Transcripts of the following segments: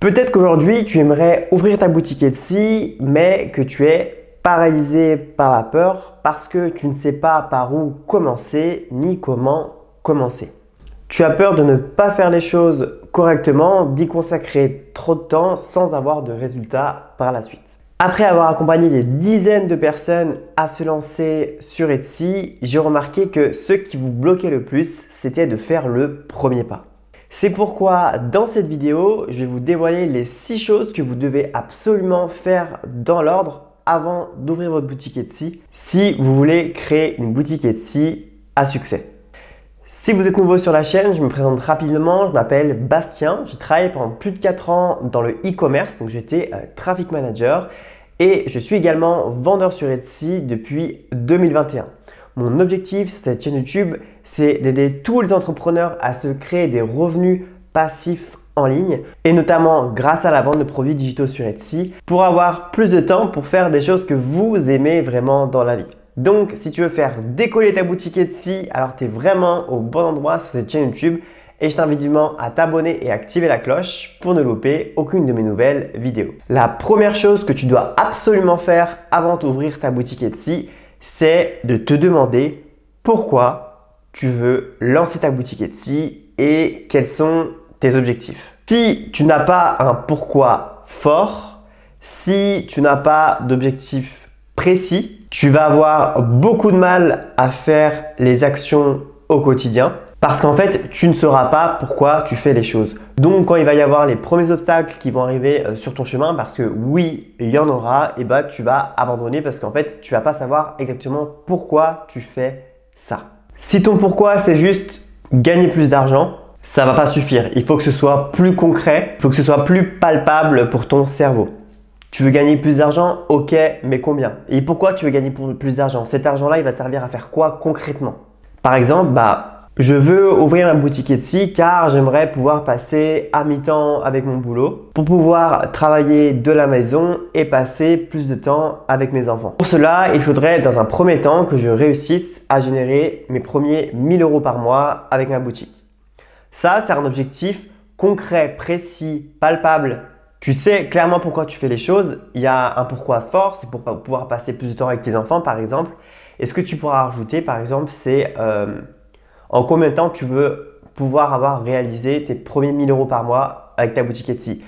Peut-être qu'aujourd'hui, tu aimerais ouvrir ta boutique Etsy, mais que tu es paralysé par la peur parce que tu ne sais pas par où commencer ni comment commencer. Tu as peur de ne pas faire les choses correctement, d'y consacrer trop de temps sans avoir de résultats par la suite. Après avoir accompagné des dizaines de personnes à se lancer sur Etsy, j'ai remarqué que ce qui vous bloquait le plus, c'était de faire le premier pas. C'est pourquoi dans cette vidéo, je vais vous dévoiler les 6 choses que vous devez absolument faire dans l'ordre avant d'ouvrir votre boutique Etsy si vous voulez créer une boutique Etsy à succès. Si vous êtes nouveau sur la chaîne, je me présente rapidement, je m'appelle Bastien, j'ai travaillé pendant plus de 4 ans dans le e-commerce, donc j'étais traffic manager et je suis également vendeur sur Etsy depuis 2021. Mon objectif sur cette chaîne YouTube, c'est d'aider tous les entrepreneurs à se créer des revenus passifs en ligne et notamment grâce à la vente de produits digitaux sur Etsy pour avoir plus de temps pour faire des choses que vous aimez vraiment dans la vie. Donc, si tu veux faire décoller ta boutique Etsy, alors tu es vraiment au bon endroit sur cette chaîne YouTube et je t'invite vivement à t'abonner et activer la cloche pour ne louper aucune de mes nouvelles vidéos. La première chose que tu dois absolument faire avant d'ouvrir ta boutique Etsy, c'est de te demander pourquoi tu veux lancer ta boutique Etsy et quels sont tes objectifs. Si tu n'as pas un pourquoi fort, si tu n'as pas d'objectif précis, tu vas avoir beaucoup de mal à faire les actions au quotidien parce qu'en fait, tu ne sauras pas pourquoi tu fais les choses. Donc, quand il va y avoir les premiers obstacles qui vont arriver sur ton chemin, parce que oui, il y en aura, et bah, tu vas abandonner parce qu'en fait, tu ne vas pas savoir exactement pourquoi tu fais ça. Si ton pourquoi, c'est juste gagner plus d'argent, ça ne va pas suffire. Il faut que ce soit plus concret, il faut que ce soit plus palpable pour ton cerveau. Tu veux gagner plus d'argent? Ok, mais combien? Et pourquoi tu veux gagner plus d'argent? Cet argent-là, il va te servir à faire quoi concrètement? Par exemple, je veux ouvrir ma boutique Etsy car j'aimerais pouvoir passer à mi-temps avec mon boulot pour pouvoir travailler de la maison et passer plus de temps avec mes enfants. Pour cela, il faudrait dans un premier temps que je réussisse à générer mes premiers 1000 € par mois avec ma boutique. Ça, c'est un objectif concret, précis, palpable. Tu sais clairement pourquoi tu fais les choses. Il y a un pourquoi fort, c'est pour pouvoir passer plus de temps avec tes enfants par exemple. Et ce que tu pourras rajouter par exemple, c'est en combien de temps tu veux pouvoir avoir réalisé tes premiers 1000 € par mois avec ta boutique Etsy.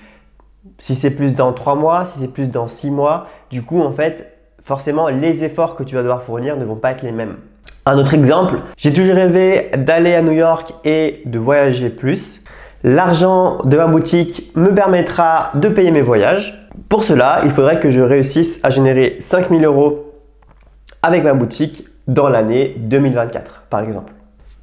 Si c'est plus dans 3 mois, si c'est plus dans 6 mois, du coup en fait, forcément les efforts que tu vas devoir fournir ne vont pas être les mêmes. Un autre exemple, j'ai toujours rêvé d'aller à New York et de voyager plus. L'argent de ma boutique me permettra de payer mes voyages. Pour cela, il faudrait que je réussisse à générer 5000 € avec ma boutique dans l'année 2024 par exemple.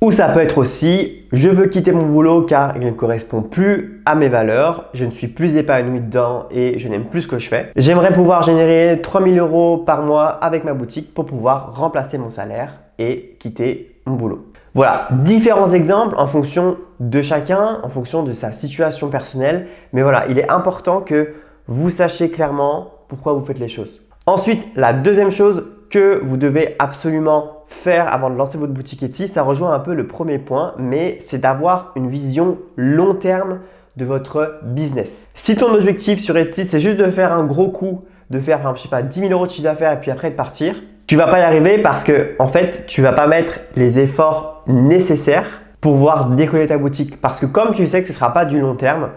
Ou ça peut être aussi, je veux quitter mon boulot car il ne correspond plus à mes valeurs, je ne suis plus épanoui dedans et je n'aime plus ce que je fais. J'aimerais pouvoir générer 3000 € par mois avec ma boutique pour pouvoir remplacer mon salaire et quitter mon boulot. Voilà, différents exemples en fonction de chacun, en fonction de sa situation personnelle. Mais voilà, il est important que vous sachiez clairement pourquoi vous faites les choses. Ensuite, la deuxième chose que vous devez absolument faire avant de lancer votre boutique Etsy, ça rejoint un peu le premier point, mais c'est d'avoir une vision long terme de votre business. Si ton objectif sur Etsy, c'est juste de faire un gros coup, de faire, je sais pas, 10 000 € de chiffre d'affaires et puis après de partir, tu vas pas y arriver parce que en fait, tu vas pas mettre les efforts nécessaires pour pouvoir décoller ta boutique. Parce que comme tu sais que ce sera pas du long terme,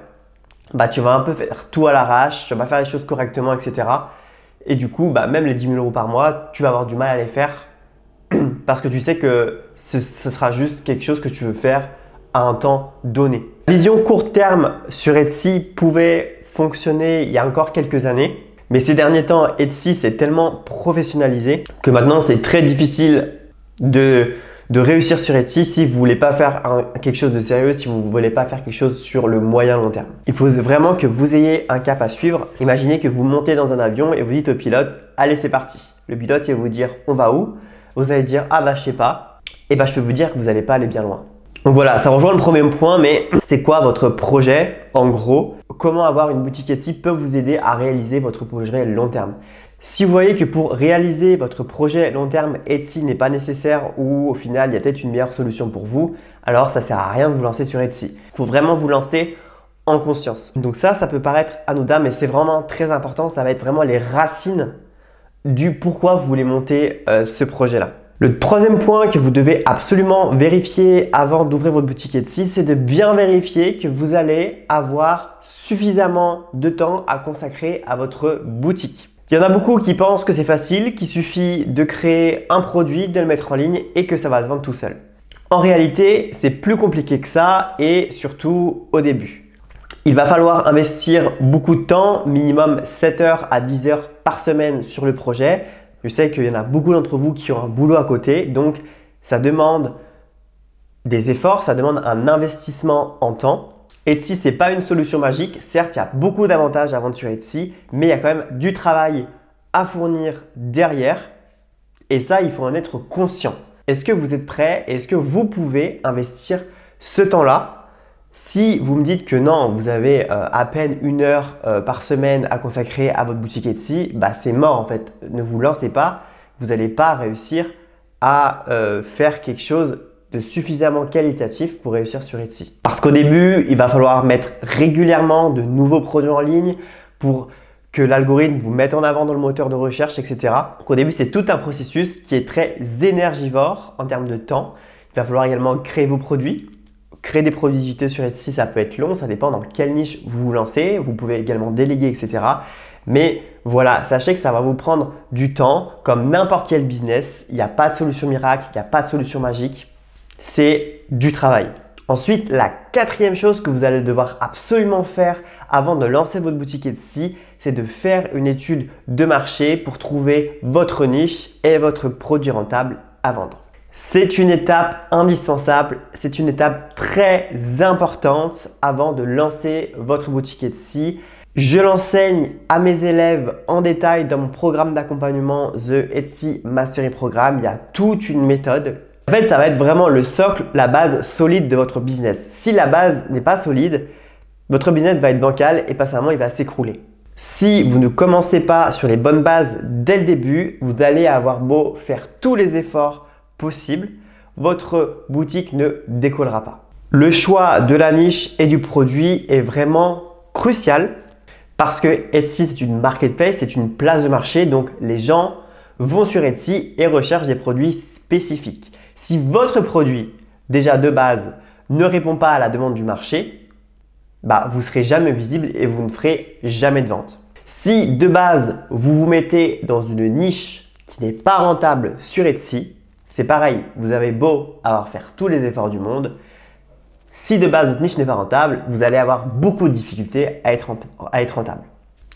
tu vas un peu faire tout à l'arrache, tu vas pas faire les choses correctement, etc. Et du coup, même les 10 000 € par mois, tu vas avoir du mal à les faire parce que tu sais que ce sera juste quelque chose que tu veux faire à un temps donné. La vision court terme sur Etsy pouvait fonctionner il y a encore quelques années. Mais ces derniers temps, Etsy s'est tellement professionnalisé que maintenant, c'est très difficile de réussir sur Etsy si vous ne voulez pas faire quelque chose de sérieux, si vous ne voulez pas faire quelque chose sur le moyen long terme. Il faut vraiment que vous ayez un cap à suivre. Imaginez que vous montez dans un avion et vous dites au pilote « Allez, c'est parti ». Le pilote il va vous dire « On va où ?» Vous allez dire « Ah je sais pas ». Et je peux vous dire que vous n'allez pas aller bien loin. Donc voilà, ça rejoint le premier point, mais c'est quoi votre projet en gros? Comment avoir une boutique Etsy peut vous aider à réaliser votre projet long terme. Si vous voyez que pour réaliser votre projet long terme, Etsy n'est pas nécessaire ou au final, il y a peut-être une meilleure solution pour vous, alors ça ne sert à rien de vous lancer sur Etsy. Il faut vraiment vous lancer en conscience. Donc ça peut paraître anodin, mais c'est vraiment très important. Ça va être vraiment les racines du pourquoi vous voulez monter ce projet-là. Le troisième point que vous devez absolument vérifier avant d'ouvrir votre boutique Etsy, c'est de bien vérifier que vous allez avoir suffisamment de temps à consacrer à votre boutique. Il y en a beaucoup qui pensent que c'est facile, qu'il suffit de créer un produit, de le mettre en ligne et que ça va se vendre tout seul. En réalité, c'est plus compliqué que ça et surtout au début. Il va falloir investir beaucoup de temps, minimum 7 heures à 10 heures par semaine sur le projet. Je sais qu'il y en a beaucoup d'entre vous qui ont un boulot à côté, donc ça demande des efforts, ça demande un investissement en temps. Etsy, ce n'est pas une solution magique. Certes, il y a beaucoup d'avantages à vendre sur Etsy, mais il y a quand même du travail à fournir derrière. Et ça, il faut en être conscient. Est-ce que vous êtes prêt? Est-ce que vous pouvez investir ce temps-là? Si vous me dites que non, vous avez à peine 1 heure par semaine à consacrer à votre boutique Etsy, bah c'est mort en fait. Ne vous lancez pas, vous n'allez pas réussir à faire quelque chose de suffisamment qualitatif pour réussir sur Etsy. Parce qu'au début, il va falloir mettre régulièrement de nouveaux produits en ligne pour que l'algorithme vous mette en avant dans le moteur de recherche, etc. Donc au début, c'est tout un processus qui est très énergivore en termes de temps. Il va falloir également créer vos produits. Créer des produits digitaux sur Etsy, ça peut être long, ça dépend dans quelle niche vous vous lancez. Vous pouvez également déléguer, etc. Mais voilà, sachez que ça va vous prendre du temps comme n'importe quel business. Il n'y a pas de solution miracle, il n'y a pas de solution magique. C'est du travail. Ensuite, la quatrième chose que vous allez devoir absolument faire avant de lancer votre boutique Etsy, c'est de faire une étude de marché pour trouver votre niche et votre produit rentable à vendre. C'est une étape indispensable, c'est une étape très importante avant de lancer votre boutique Etsy. Je l'enseigne à mes élèves en détail dans mon programme d'accompagnement The Etsy Mastery Programme. Il y a toute une méthode. En fait, ça va être vraiment le socle, la base solide de votre business. Si la base n'est pas solide, votre business va être bancal et passamment, il va s'écrouler. Si vous ne commencez pas sur les bonnes bases dès le début, vous allez avoir beau faire tous les efforts possible, votre boutique ne décollera pas. Le choix de la niche et du produit est vraiment crucial parce que Etsy, c'est une marketplace, c'est une place de marché. Donc, les gens vont sur Etsy et recherchent des produits spécifiques. Si votre produit, déjà de base, ne répond pas à la demande du marché, vous ne serez jamais visible et vous ne ferez jamais de vente. Si de base, vous vous mettez dans une niche qui n'est pas rentable sur Etsy, c'est pareil, vous avez beau faire tous les efforts du monde, si de base votre niche n'est pas rentable, vous allez avoir beaucoup de difficultés à être rentable.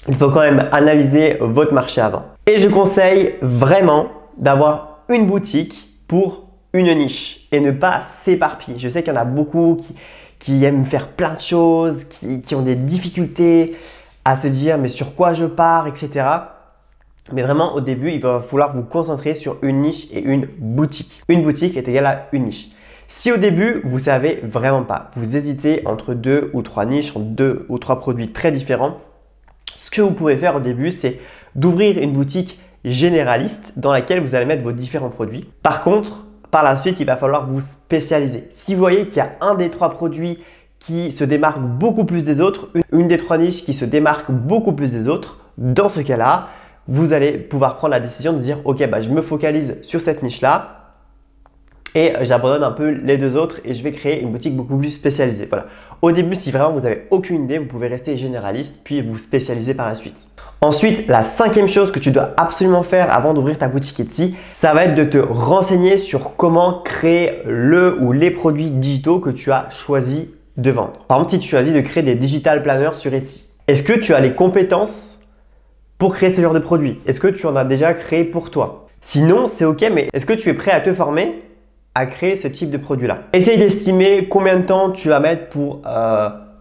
Il faut quand même analyser votre marché avant. Et je conseille vraiment d'avoir une boutique pour une niche et ne pas s'éparpiller. Je sais qu'il y en a beaucoup qui aiment faire plein de choses, qui ont des difficultés à se dire mais sur quoi je pars, etc. Mais vraiment, au début, il va falloir vous concentrer sur une niche et une boutique. Une boutique est égale à une niche. Si au début, vous ne savez vraiment pas, vous hésitez entre 2 ou 3 niches, entre 2 ou 3 produits très différents, ce que vous pouvez faire au début, c'est d'ouvrir une boutique généraliste dans laquelle vous allez mettre vos différents produits. Par contre, par la suite, il va falloir vous spécialiser. Si vous voyez qu'il y a un des 3 produits qui se démarque beaucoup plus des autres, une des 3 niches qui se démarque beaucoup plus des autres, dans ce cas-là, vous allez pouvoir prendre la décision de dire « Ok, je me focalise sur cette niche-là et j'abandonne un peu les 2 autres et je vais créer une boutique beaucoup plus spécialisée. » Voilà. Au début, si vraiment vous n'avez aucune idée, vous pouvez rester généraliste puis vous spécialiser par la suite. Ensuite, la 5e chose que tu dois absolument faire avant d'ouvrir ta boutique Etsy, ça va être de te renseigner sur comment créer le ou les produits digitaux que tu as choisi de vendre. Par exemple, si tu choisis de créer des digital planners sur Etsy, est-ce que tu as les compétences pour créer ce genre de produit? Est-ce que tu en as déjà créé pour toi? Sinon, c'est ok, mais est-ce que tu es prêt à te former à créer ce type de produit-là? Essaye d'estimer combien de temps tu vas mettre pour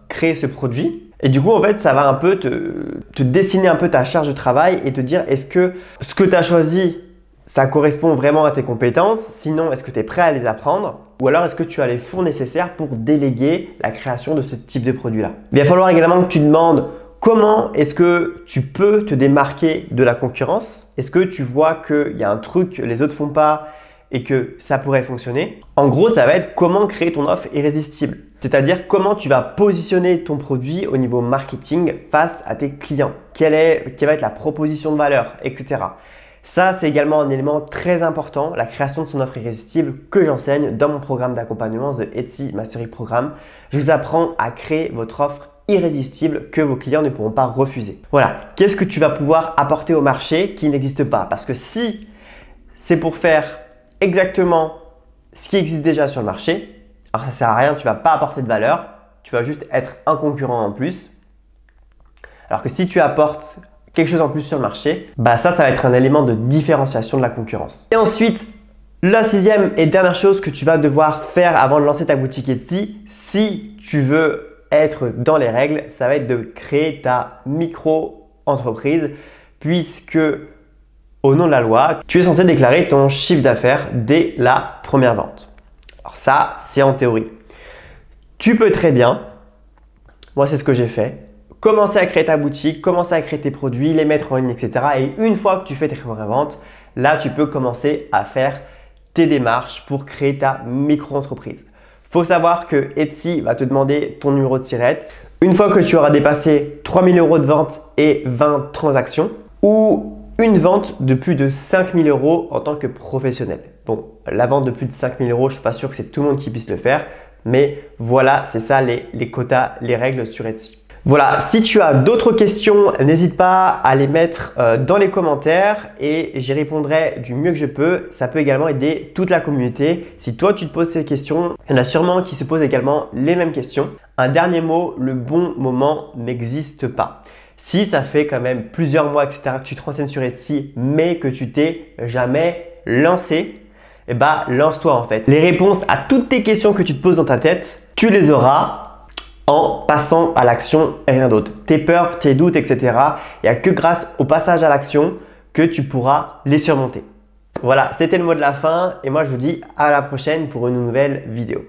créer ce produit. Et du coup, en fait, ça va un peu te dessiner un peu ta charge de travail et te dire est-ce que ce que tu as choisi, ça correspond vraiment à tes compétences? Sinon, est-ce que tu es prêt à les apprendre? Ou alors, est-ce que tu as les fonds nécessaires pour déléguer la création de ce type de produit-là? Il va falloir également que tu demandes comment est-ce que tu peux te démarquer de la concurrence? Est-ce que tu vois qu'il y a un truc que les autres ne font pas et que ça pourrait fonctionner? En gros, ça va être comment créer ton offre irrésistible. C'est-à-dire comment tu vas positionner ton produit au niveau marketing face à tes clients. Quelle va être la proposition de valeur, etc. Ça, c'est également un élément très important, la création de son offre irrésistible que j'enseigne dans mon programme d'accompagnement The Etsy Mastery Programme. Je vous apprends à créer votre offre irrésistible que vos clients ne pourront pas refuser. Voilà, qu'est-ce que tu vas pouvoir apporter au marché qui n'existe pas? Parce que si c'est pour faire exactement ce qui existe déjà sur le marché, alors ça ne sert à rien, tu ne vas pas apporter de valeur, tu vas juste être un concurrent en plus. Alors que si tu apportes quelque chose en plus sur le marché, ça va être un élément de différenciation de la concurrence. Et ensuite, la 6e et dernière chose que tu vas devoir faire avant de lancer ta boutique Etsy, si tu veux être dans les règles, ça va être de créer ta micro-entreprise puisque au nom de la loi, tu es censé déclarer ton chiffre d'affaires dès la première vente. Alors ça, c'est en théorie. Tu peux très bien, moi c'est ce que j'ai fait, commencer à créer ta boutique, commencer à créer tes produits, les mettre en ligne, etc. Et une fois que tu fais tes premières ventes, là tu peux commencer à faire tes démarches pour créer ta micro-entreprise. Il faut savoir que Etsy va te demander ton numéro de SIRET. Une fois que tu auras dépassé 3 000 € de vente et 20 transactions ou une vente de plus de 5 000 € en tant que professionnel. Bon, la vente de plus de 5 000 €, je ne suis pas sûr que c'est tout le monde qui puisse le faire, mais voilà, c'est ça les quotas, les règles sur Etsy. Voilà, si tu as d'autres questions, n'hésite pas à les mettre dans les commentaires et j'y répondrai du mieux que je peux. Ça peut également aider toute la communauté. Si toi, tu te poses ces questions, il y en a sûrement qui se posent également les mêmes questions. Un dernier mot, le bon moment n'existe pas. Si ça fait quand même plusieurs mois, etc., que tu te renseignes sur Etsy, mais que tu t'es jamais lancé, lance-toi en fait. Les réponses à toutes tes questions que tu te poses dans ta tête, tu les auras en passant à l'action et rien d'autre. Tes peurs, tes doutes, etc. Il n'y a que grâce au passage à l'action que tu pourras les surmonter. Voilà, c'était le mot de la fin et moi je vous dis à la prochaine pour une nouvelle vidéo.